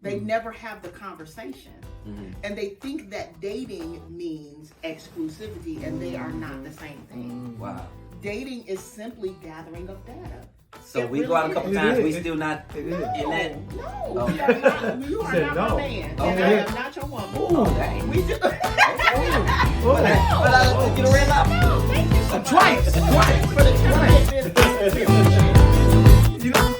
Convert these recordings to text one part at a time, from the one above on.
They never have the conversation. And they think that dating means exclusivity, and they are not the same thing. Wow. Dating is simply gathering of data. So we go out a couple times, we still not in that? No. Okay. You are not my man. And I am not your woman. Oh, dang. We just... But I get a red light. No, thank you so much. Twice. For the time. You know?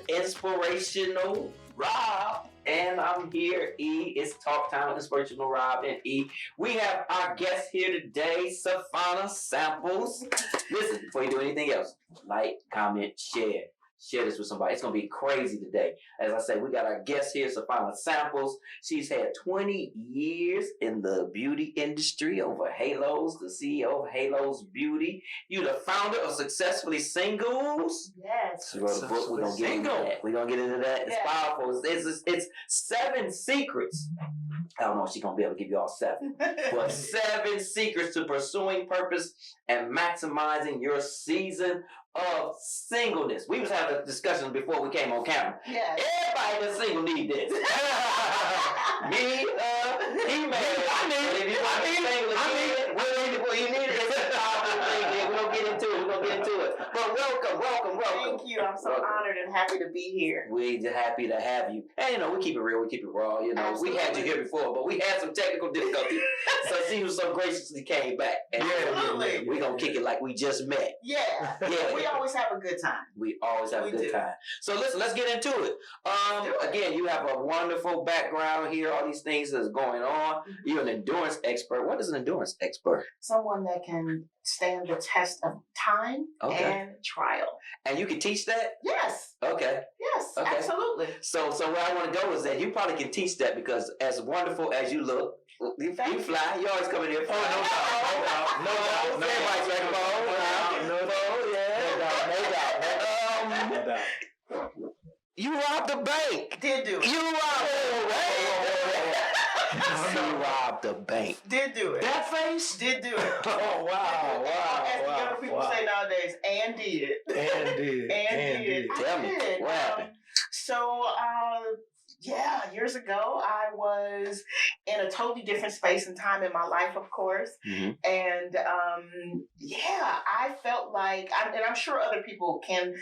Inspirational Rob, and I'm here. It's Talk Time with Inspirational Rob and E. We have our guest here today, Savannah Samples. Listen, before you do anything else, like, comment, share this with somebody. It's gonna be crazy today. As I say, we got our guest here, Savannah Samples. She's had 20 years in the beauty industry over Halos, the CEO of Halos Beauty. You the founder of Successfully Singles. Yes. She wrote a book. We're gonna get into that. We're gonna get into that. It's powerful. It's 7 secrets. I don't know if she's gonna be able to give you all 7, but 7 secrets to pursuing purpose and maximizing your season of singleness. We was having a discussion before we came on camera. Yes. Everybody that's single need this. Me, he married. You need it. It's a powerful thing. We're gonna get into it. But welcome. Thank you. I'm so honored and happy to be here. We're just happy to have you. And we keep it real, we keep it raw. Absolutely. We had you here before, but we had some technical difficulties. So she was so graciously came back. And Absolutely. we're gonna kick it like we just met. Yeah. We always have a good time. We always have a good time. So listen, let's get into it. Again, you have a wonderful background here, all these things that's going on. You're an endurance expert. What is an endurance expert? Someone that can stand the test of time and trial. And you can teach that? Yes. Okay. Yes, Okay. absolutely. So where I want to go is that you probably can teach that, because as wonderful as you look, you fly. You always come in here. Oh, no doubt. No doubt. You robbed the bank. Did do it. You robbed the bank. Did do it. That face? Did do it. Oh, wow. As the younger people say nowadays, and did. And did. Tell me, what happened? So, years ago, I was in a totally different space and time in my life, of course. Mm-hmm. And, I felt like, and I'm sure other people can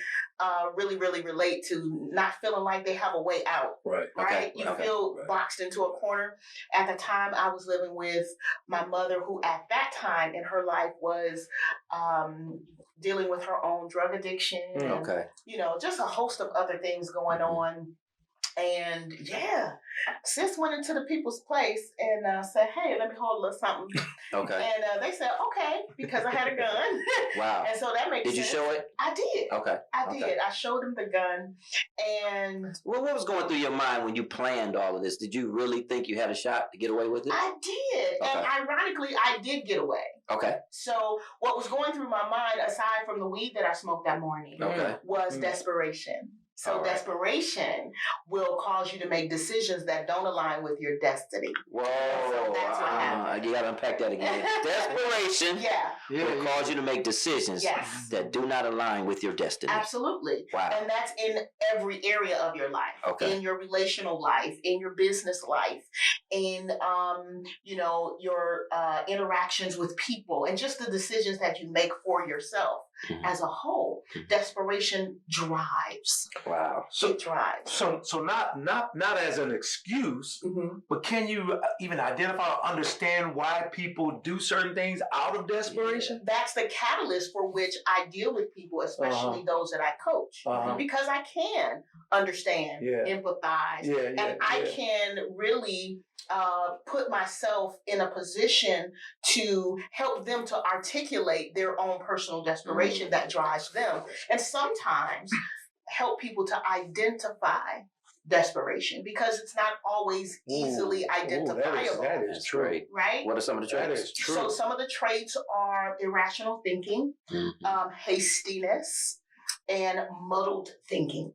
really, really relate to not feeling like they have a way out. Right. Right? You feel boxed into a corner. At the time, I was living with my mother, who at that time in her life was dealing with her own drug addiction. And, just a host of other things going on. And sis went into the people's place and said, "Hey, let me hold a little something." Okay. And they said, "Okay," because I had a gun. Wow. And so that makes sense. Did you show it? I did. Okay. I did. I showed him the gun. And what was going through your mind when you planned all of this? Did you really think you had a shot to get away with it? I did. Okay. And ironically, I did get away. Okay. So what was going through my mind, aside from the weed that I smoked that morning, was desperation. So desperation will cause you to make decisions that don't align with your destiny. Whoa. So that's what happened. You got to unpack that again. Desperation will cause you to make decisions that do not align with your destiny. Absolutely. Wow. And that's in every area of your life. Okay. In your relational life, in your business life, in your interactions with people, and just the decisions that you make for yourself. Mm-hmm. As a whole, desperation drives. Wow. So it drives. So not as an excuse, but can you even identify or understand why people do certain things out of desperation? That's the catalyst for which I deal with people, especially those that I coach, because I can understand, empathize, and I can really put myself in a position to help them to articulate their own personal desperation that drives them, and sometimes help people to identify desperation because it's not always easily identifiable. That is true. Right? What are some of the traits? That is true. So some of the traits are irrational thinking, hastiness, and muddled thinking.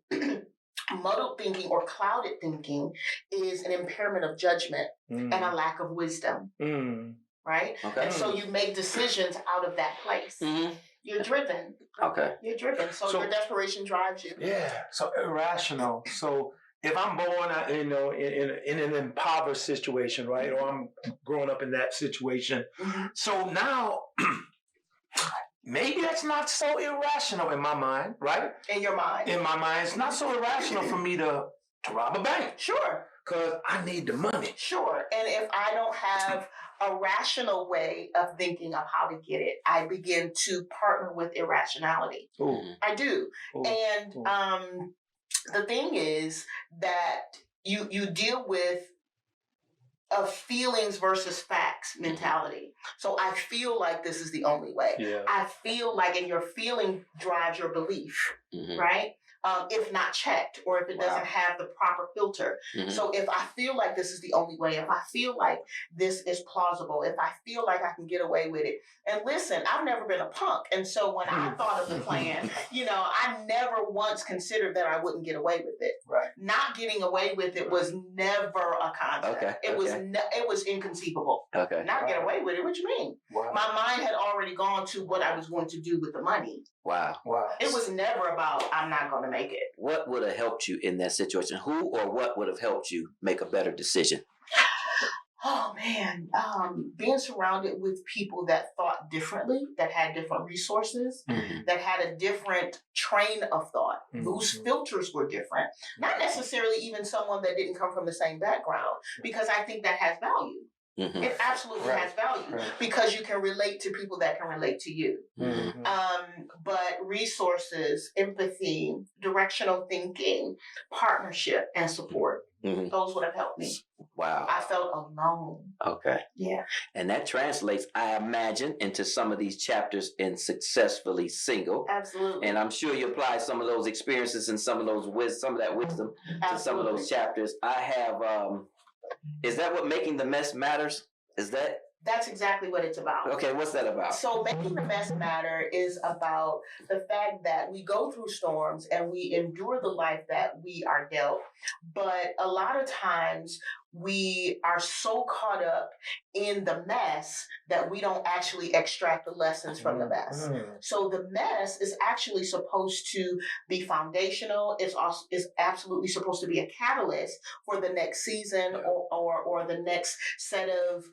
Muddled thinking or clouded thinking is an impairment of judgment and a lack of wisdom. Right? Okay. And so you make decisions out of that place. You're driven. Okay. You're driven. So your desperation drives you. Yeah. So irrational. So if I'm born, in an impoverished situation, right, or I'm growing up in that situation, so now maybe that's not so irrational in my mind, right? In your mind. In my mind, it's not so irrational for me to rob a bank. Sure. Because I need the money. Sure. And if I don't have a rational way of thinking of how to get it, I begin to partner with irrationality. Ooh. I do. Ooh. And the thing is that you deal with a feelings versus facts mentality. So I feel like this is the only way. Yeah. I feel like, and your feeling drives your belief, right? If not checked, or if it doesn't have the proper filter. So if I feel like this is the only way, if I feel like this is plausible, if I feel like I can get away with it. And listen, I've never been a punk. And so when I thought of the plan, I never once considered that I wouldn't get away with it. Right. Not getting away with it was never a concept. Okay. It was inconceivable. Okay. Not get away with it. What you mean? Wow. My mind had already gone to what I was going to do with the money. Wow. It was never about, I'm not going to make it. What would have helped you in that situation? Who or what would have helped you make a better decision? Oh, man. Being surrounded with people that thought differently, that had different resources, that had a different train of thought, whose filters were different. Not necessarily even someone that didn't come from the same background, because I think that has value. It absolutely has value because you can relate to people that can relate to you. But resources, empathy, directional thinking, partnership, and support, those would have helped me. Wow. I felt alone. Okay. Yeah. And that translates, I imagine, into some of these chapters in Successfully Single. Absolutely. And I'm sure you apply some of those experiences and some of that wisdom to some of those chapters. I have, is that what Making the Mess Matters? That's exactly what it's about. Okay, what's that about? So Making the Mess Matter is about the fact that we go through storms and we endure the life that we are dealt. But a lot of times we are so caught up in the mess that we don't actually extract the lessons from the mess. So the mess is actually supposed to be foundational. It's absolutely supposed to be a catalyst for the next season or the next set of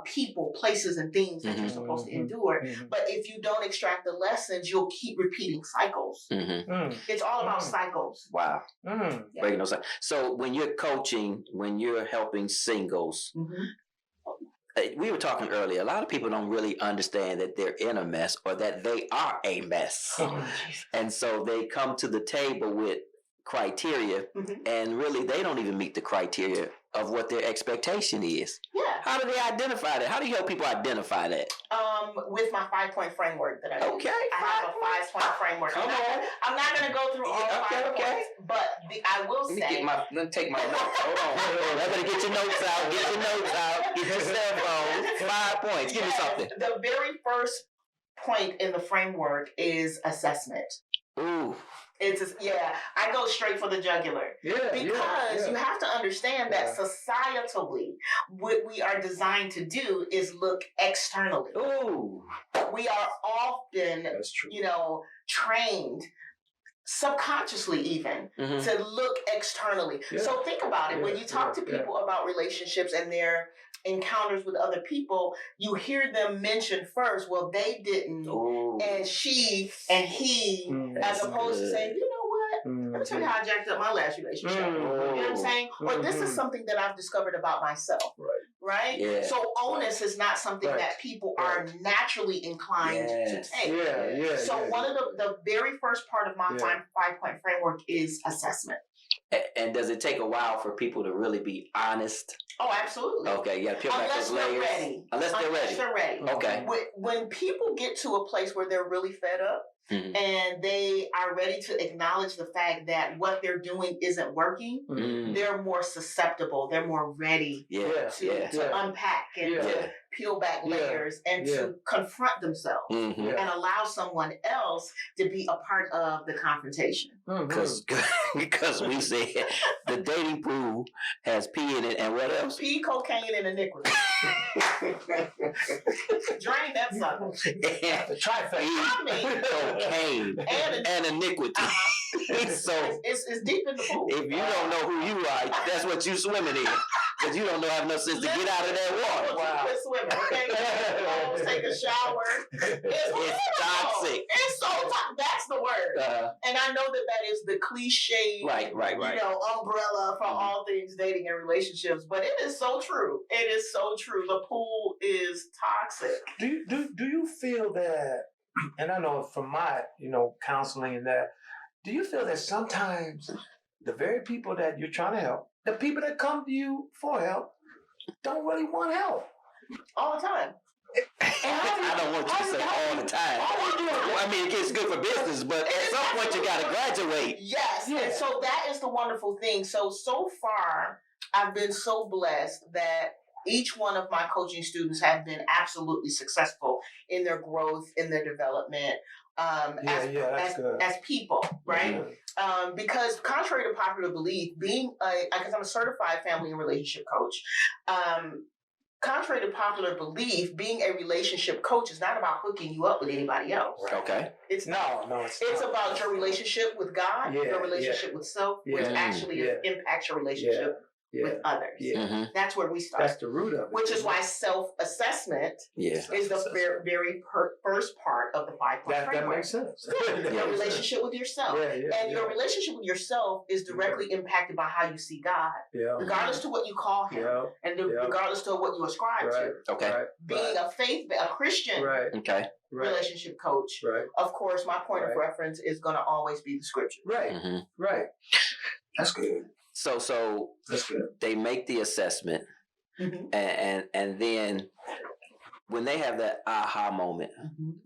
people, places, and things that you're supposed to endure. But if you don't extract the lessons, you'll keep repeating cycles. It's all about cycles. Wow. Breaking those cycles. So when you're coaching, when you're helping singles, we were talking earlier, a lot of people don't really understand that they're in a mess or that they are a mess. And so they come to the table with criteria and really they don't even meet the criteria of what their expectation is. Yeah. How do they identify that? How do you help people identify that? With my 5-point framework that I use. Okay. I have a 5-point framework. Come on. I'm not going to go through all 5 points, but I will say. Let me take my notes. Hold on. I better get your notes out. Get your notes out. Get your cell phone. 5 points. Give me something. The very first point in the framework is assessment. Ooh. I go straight for the jugular. Because you have to understand that societally, what we are designed to do is look externally. Ooh. We are often, trained subconsciously even to look externally. So think about it. When you talk to people about relationships and their encounters with other people, you hear them mention first, well, they didn't, and she and he, as opposed to saying, you know what, let me tell you how I jacked up my last relationship. You know what I'm saying? Or this is something that I've discovered about myself. Right? Yeah. So onus is not something that people are naturally inclined to take. So one of the very first part of my 5-point framework is assessment. And does it take a while for people to really be honest? Oh, absolutely. Okay, you got to peel back those layers. Unless they're ready. Okay. When people get to a place where they're really fed up, and they are ready to acknowledge the fact that what they're doing isn't working, they're more susceptible. They're more ready to unpack and to peel back layers and to confront themselves and allow someone else to be a part of the confrontation. Because we said the dating pool has pee in it and what else? Pee, cocaine, and iniquity. Drain that sucker. The trifecta. Cocaine and iniquity. So it's deep in the pool. if you don't know who you are, that's what you swimming in. Because you don't have enough sense to get out of that water. Quit swimming, okay? Take a shower. It's toxic. It's so toxic. That's the word. And I know that is the cliche, right. umbrella for all things dating and relationships. But it is so true. It is so true. The pool is toxic. Do you feel that? And I know from my counseling and that, do you feel that sometimes the very people that you're trying to help, the people that come to you for help, don't really want help all the time? I don't want you to say all the time. I mean, it's good for business, but at some point you got to graduate. Yes. And so that is the wonderful thing. So far, I've been so blessed that each one of my coaching students have been absolutely successful in their growth, in their development, as people, right? Because contrary to popular belief, because I'm a certified family and relationship coach, contrary to popular belief, being a relationship coach is not about hooking you up with anybody else. Right. Okay. It's it's about your relationship with God, your relationship with self, which actually impacts your relationship with others. That's where we start. That's the root of it. Which is why self-assessment is the very first part of the 5-point framework. That makes sense. Your relationship with yourself. And your relationship with yourself is directly impacted by how you see God. Regardless to what you call him. And regardless to what you ascribe to. Okay. Being a Christian relationship coach, of course, my point of reference is going to always be the scripture. Right. That's good. So they make the assessment, and then when they have that aha moment,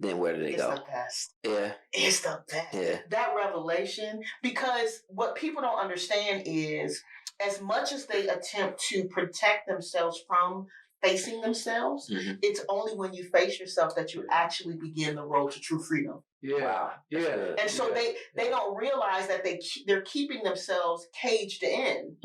then where do they go? It's the best. Yeah. It's the best. Yeah. That revelation, because what people don't understand is, as much as they attempt to protect themselves from facing themselves, it's only when you face yourself that you actually begin the road to true freedom. And so they don't realize that they're keeping themselves caged in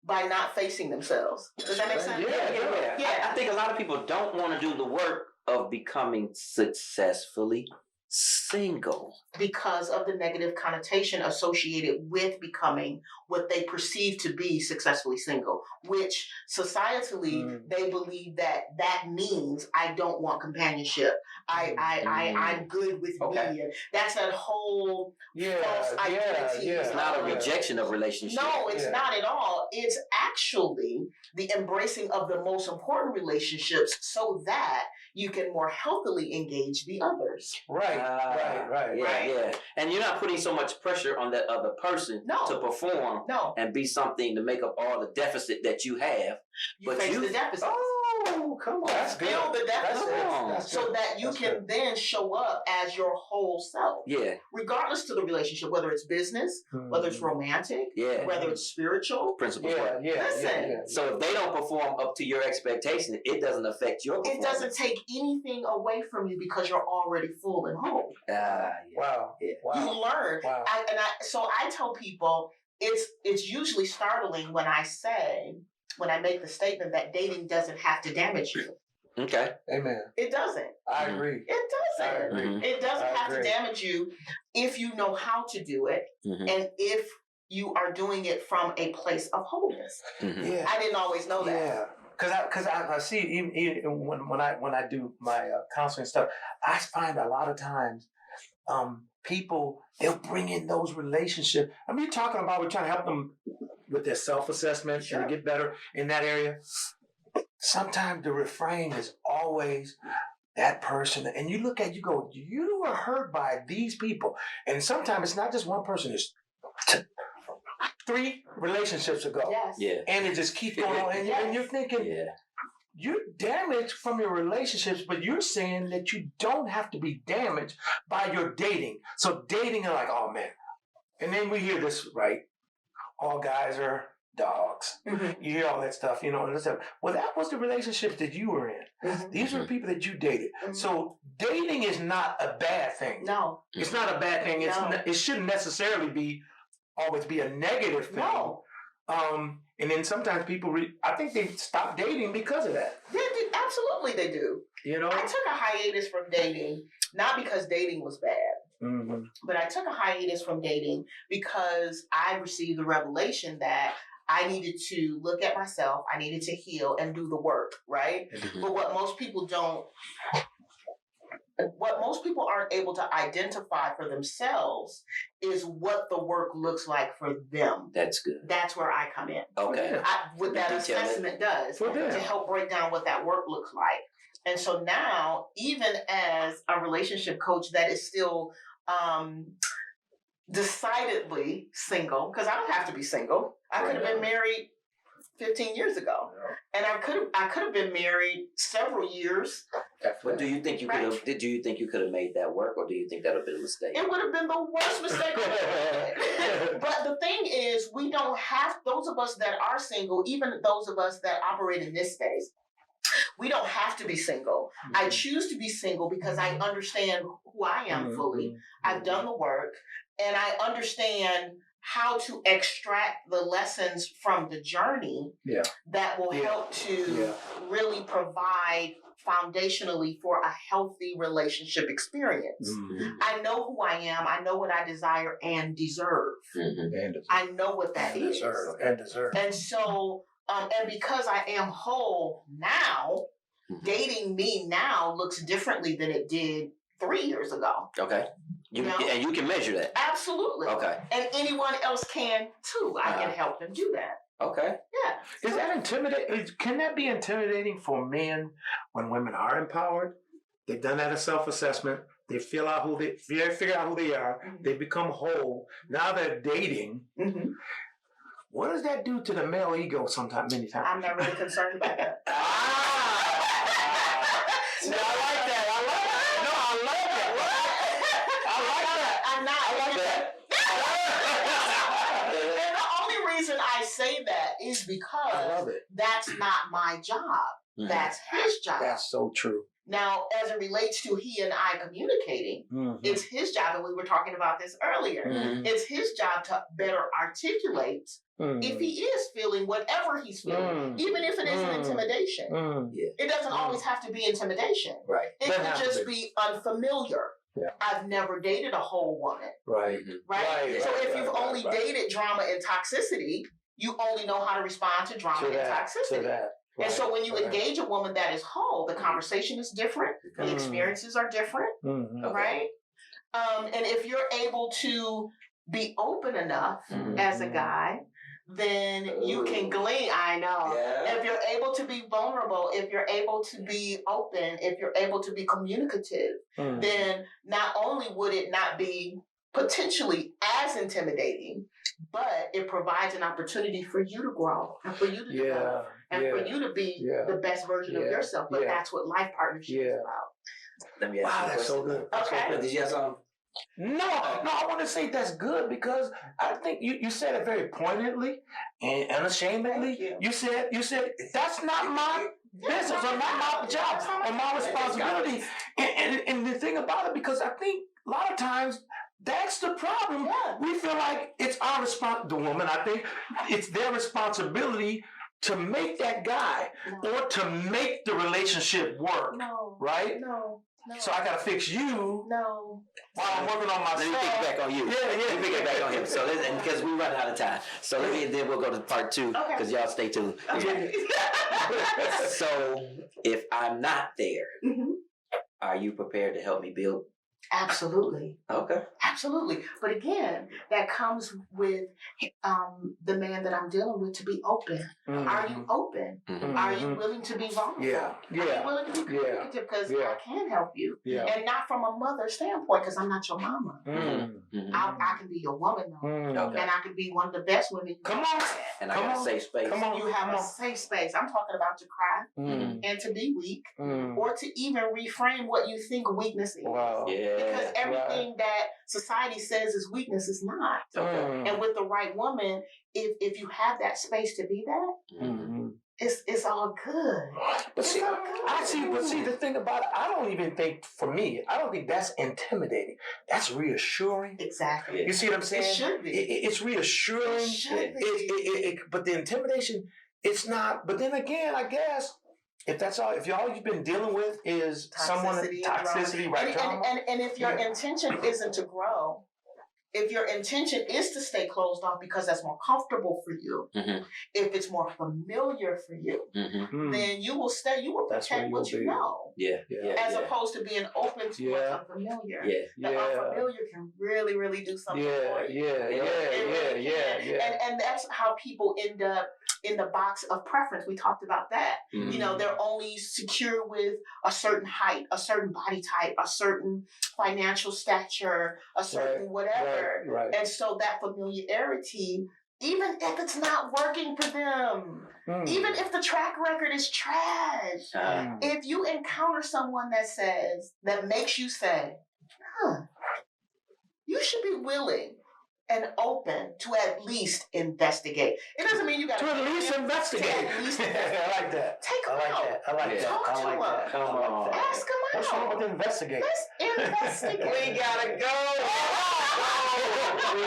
by not facing themselves. Does that make sense? I think a lot of people don't want to do the work of becoming successfully single because of the negative connotation associated with becoming what they perceive to be successfully single, which societally they believe that means I don't want companionship. I'm good with me. And that's that whole false identity. It's not a rejection of relationship. No, it's not at all. It's actually the embracing of the most important relationships so that you can more healthily engage the others. Right. And you're not putting so much pressure on that other person to perform and be something to make up all the deficit that you have. You face the deficit. Oh, come on. Fill the deficit so that you can then show up as your whole self. Regardless to the relationship, whether it's business, whether it's romantic, whether it's spiritual. Principles work. Listen. So if they don't perform up to your expectations, it doesn't affect your performance. It doesn't take anything away from you because you're already full and whole. Wow. You learn. So I tell people it's usually startling when I make the statement that dating doesn't have to damage you. Okay. Amen. It doesn't. I agree. It doesn't. It doesn't have to damage you if you know how to do it and if you are doing it from a place of wholeness. I didn't always know that. Because I see even when I do my counseling stuff, I find a lot of times people, they'll bring in those relationships. I mean, you're talking about we're trying to help them with their self-assessment and to get better in that area. Sometimes the refrain is always that person. And you look at you go, you were hurt by these people. And sometimes it's not just one person. It's 3 relationships ago. Yes. And it just keeps going on. And you're thinking, you're damaged from your relationships, but you're saying that you don't have to be damaged by your dating. So dating is like, oh man. And then we hear this, right? All guys are dogs. Mm-hmm. You hear all that stuff, you know. And stuff. Well, that was the relationships that you were in. Mm-hmm. These are the people that you dated. Mm-hmm. So dating is not a bad thing. No. It's not a bad thing. It shouldn't necessarily always be a negative thing. No. And then sometimes people, I think they stop dating because of that. Absolutely they do. You know? I took a hiatus from dating, not because dating was bad. Mm-hmm. But I took a hiatus from dating because I received the revelation that I needed to look at myself, I needed to heal and do the work, right? Mm-hmm. But what most people aren't able to identify for themselves is what the work looks like for them. That's good. That's where I come in. Okay. What that assessment does to help break down what that work looks like. And so now, even as a relationship coach that is still decidedly single, because I don't have to be single. I could have been married 15 years ago, and I could have been married several years. But do you think you could have? Do you think you could have made that work, or do you think that would have been a mistake? It would have been the worst mistake. But the thing is, we don't have those of us that are single, even those of us that operate in this space. We don't have to be single. Mm-hmm. I choose to be single because I understand who I am fully. I've done the work, and I understand how to extract the lessons from the journey that will help to really provide foundationally for a healthy relationship experience. Mm-hmm. I know who I am. I know what I desire and deserve. Mm-hmm. I know what that is. Deserve. And so, and because I am whole now, dating me now looks differently than it did 3 years ago. Okay. And you can measure that. Absolutely. Okay. And anyone else can too. I can help them do that. Okay. Yeah. Is that intimidating? Can that be intimidating for men when women are empowered? They've done that self-assessment. They figure out who they are. Mm-hmm. They become whole. Now they're dating. Mm-hmm. What does that do to the male ego sometimes, many times? I'm not really concerned about that. No, I like that. No, I like that. I'm not. I like that. And the only reason I say that is because that's not my job. Mm-hmm. That's his job. That's so true. Now, as it relates to he and I communicating, it's his job, and we were talking about this earlier, it's his job to better articulate if he is feeling whatever he's feeling, even if it isn't intimidation. It doesn't always have to be intimidation. Right. It could just be unfamiliar. Yeah. I've never dated a whole woman. Right. So if you've only dated drama and toxicity, you only know how to respond to drama and toxicity. And so when you engage a woman that is whole, the conversation is different, the experiences are different, right? And if you're able to be open enough as a guy, then you can glean. I know. Yeah. If you're able to be vulnerable, if you're able to be open, if you're able to be communicative, then not only would it not be potentially as intimidating, but it provides an opportunity for you to grow and for you to develop and for you to be the best version of yourself. But that's what life partnership is about. Let me ask you that's so good. Okay. Did you have something? No, I want to say that's good because I think you said it very pointedly and unashamedly. You said that's not my business or not my job or my responsibility. And the thing about it, because I think a lot of times that's the problem. Yeah. We feel like it's our the woman, I think it's their responsibility to make that guy or to make the relationship work. No. Right? No. So I gotta fix you. No. While I'm working on myself. Let me pick it back on you. Let me pick it back on him. So because we run out of time. So then we'll go to part 2 because y'all stay tuned. Okay. So if I'm not there, are you prepared to help me build? Absolutely. Okay. Absolutely. But again, that comes with the man that I'm dealing with to be open. Mm-hmm. Are you open? Mm-hmm. Are you willing to be vulnerable? Yeah. Are you willing to be communicative? Because I can help you. Yeah. And not from a mother standpoint, because I'm not your mama. Mm-hmm. I can be your woman, though. Okay. And I can be one of the best women. Come on. And I got a safe space. Come on. You have a safe space. I'm talking about to cry Mm. and to be weak, Mm. or to even reframe what you think weakness is. Wow. Yeah. Because everything that society says is weakness is not. Okay. And with the right woman, if you have that space to be that, Mm-hmm. it's all good. But see, the thing about it, I don't even think, for me, I don't think that's intimidating. That's reassuring. Exactly. You see what I'm saying? It should be. It's reassuring. It should be. But the intimidation, it's not. But then again, I guess, if all you've been dealing with is toxicity, right? And if your intention isn't to grow, if your intention is to stay closed off because that's more comfortable for you, if it's more familiar for you, then you will stay. You will protect what you know. As opposed to being open to what's unfamiliar. The unfamiliar can really, really do something for you. And that's how people end up in the box of preference. We talked about that. You know, they're only secure with a certain height, a certain body type, a certain financial stature, a certain whatever. Right. And so that familiarity, even if it's not working for them, even if the track record is trash, if you encounter someone that makes you say, you should be willing and open to at least investigate. It doesn't mean you got to at least investigate. I like that. Take them out. I like that. Talk to them. Come on. Ask them out. What's wrong with investigate? Let's investigate. We gotta go. We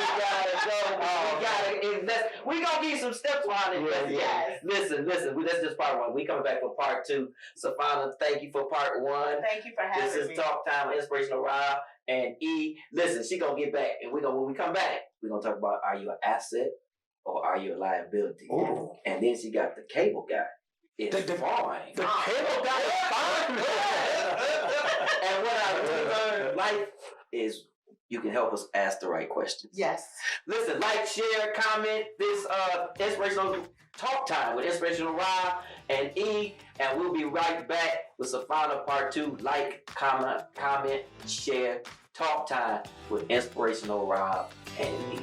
gotta invest. We gonna give you some steps on it. Yes. Listen. That's just part one. We coming back for part two. Savannah, thank you for part one. Thank you for having me. This is Talk Time with Inspirational Rob and E. Listen, she gonna get back, and when we come back, we're gonna talk about, are you an asset or are you a liability? Ooh. And then she got the cable guy. It's fine. The cable guy is fine. And what I really learned in life is you can help us ask the right questions. Yes. Listen, like, share, comment this Inspirational Talk Time with Inspirational Rob and E, and we'll be right back with Savannah part 2. Like, comment, share, Talk Time with Inspirational Rob and E.